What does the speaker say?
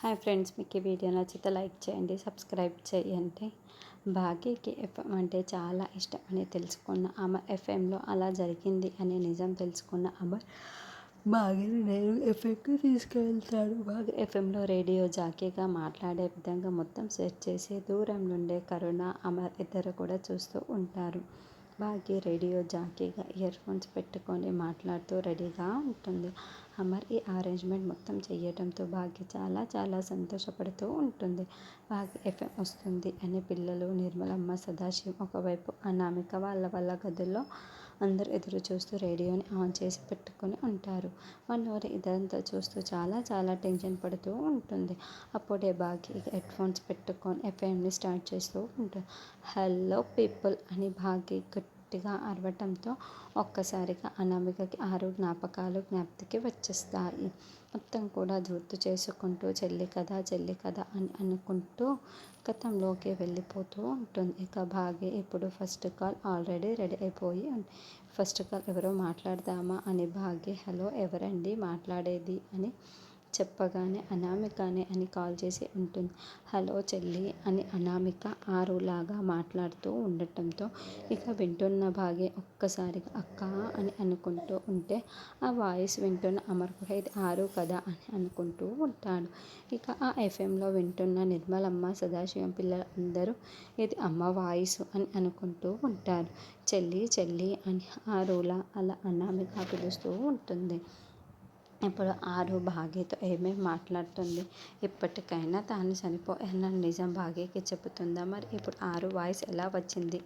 Hi friends, మీకు ఈ video నచ్చితే లైక్ చేయండి, సబ్స్క్రైబ్ చేయండి. భాగ్యకి ఎఫ్ఎం అంటే చాలా ఇష్టం అని తెలుసుకున్న అమర్ ఎఫ్ఎంలో అలా జరిగింది అనే నిజం తెలుసుకున్న అమర్ భాగ్యని నేను ఎఫ్ఎంకి తీసుకెళ్తాడు. భాగ్య ఎఫ్ఎంలో రేడియో జాకీగా మాట్లాడే విధంగా మొత్తం సెట్ చేసి దూరం నుండే కరుణ అమర్ ఇద్దరు కూడా చూస్తూ ఉంటారు. భాగ్య రేడియో జాకీగా ఇయర్ ఫోన్స్ పెట్టుకొని మాట్లాడుతూ రెడీగా ఉంటుంది. అమర్ ఈ అరేంజ్మెంట్ మొత్తం చేయడంతో భాగ్య చాలా చాలా సంతోషపడుతూ ఉంటుంది. భాగ్య ఎఫ్ఎం వస్తుంది అని పిల్లలు, నిర్మలమ్మ, సదాశివం ఒకవైపు, అనామిక వాళ్ళ గదుల్లో అందరూ ఎదురు చూస్తూ రేడియోని ఆన్ చేసి పెట్టుకొని ఉంటారు. మనోరి ఇదంతా చూస్తూ చాలా చాలా టెన్షన్ పడుతూ ఉంటుంది. అప్పుడే భాగ్య హెడ్ ఫోన్స్ పెట్టుకొని ఎఫ్ఎంని స్టార్ట్ చేస్తూ ఉంటుంది. హలో పీపుల్ అని భాగ్య గట్టిగా అరవటంతో ఒక్కసారిగా అనామికకి 6 జ్ఞాపకాలు జ్ఞప్తికి వచ్చేస్తాయి. మొత్తం కూడా గుర్తు చేసుకుంటూ చెల్లి కదా అని అనుకుంటూ గతంలోకి వెళ్ళిపోతూ ఉంటుంది. ఇక భాగ్య ఇప్పుడు ఫస్ట్ కాల్ ఆల్రెడీ రెడీ అయిపోయి ఉంది. ఫస్ట్ కాల్ ఎవరో మాట్లాడదామా అని భాగ్య హలో ఎవరండి మాట్లాడేది అని చెప్పగానే అనామికనే అని కాల్ చేసి ఉంటుంది. హలో చెల్లి అని అనామిక ఆరులాగా మాట్లాడుతూ ఉండటంతో ఇక వింటున్న భాగ్య ఒక్కసారిగా అక్క అని అనుకుంటూ ఉంటే ఆ వాయిస్ వింటున్న అమర్ కూడా ఇది ఆరు కదా అని అనుకుంటూ ఉంటాడు. ఇక ఆ ఎఫ్ఎంలో వింటున్న నిర్మలమ్మ, సదాశివం పిల్లలందరూ ఇది అమ్మ వాయిస్ అని అనుకుంటూ ఉంటారు. చెల్లి అని ఆరులా అలా అనామిక పిలుస్తూ ఉంటుంది. ఇప్పుడు ఆరు భాగ్యతో ఏమేమి మాట్లాడుతుంది, ఇప్పటికైనా తాను చనిపోయానన్న నిజం భాగ్యకి చెబుతుందా? మరి ఇప్పుడు ఆరు వాయిస్ ఎలా వచ్చింది?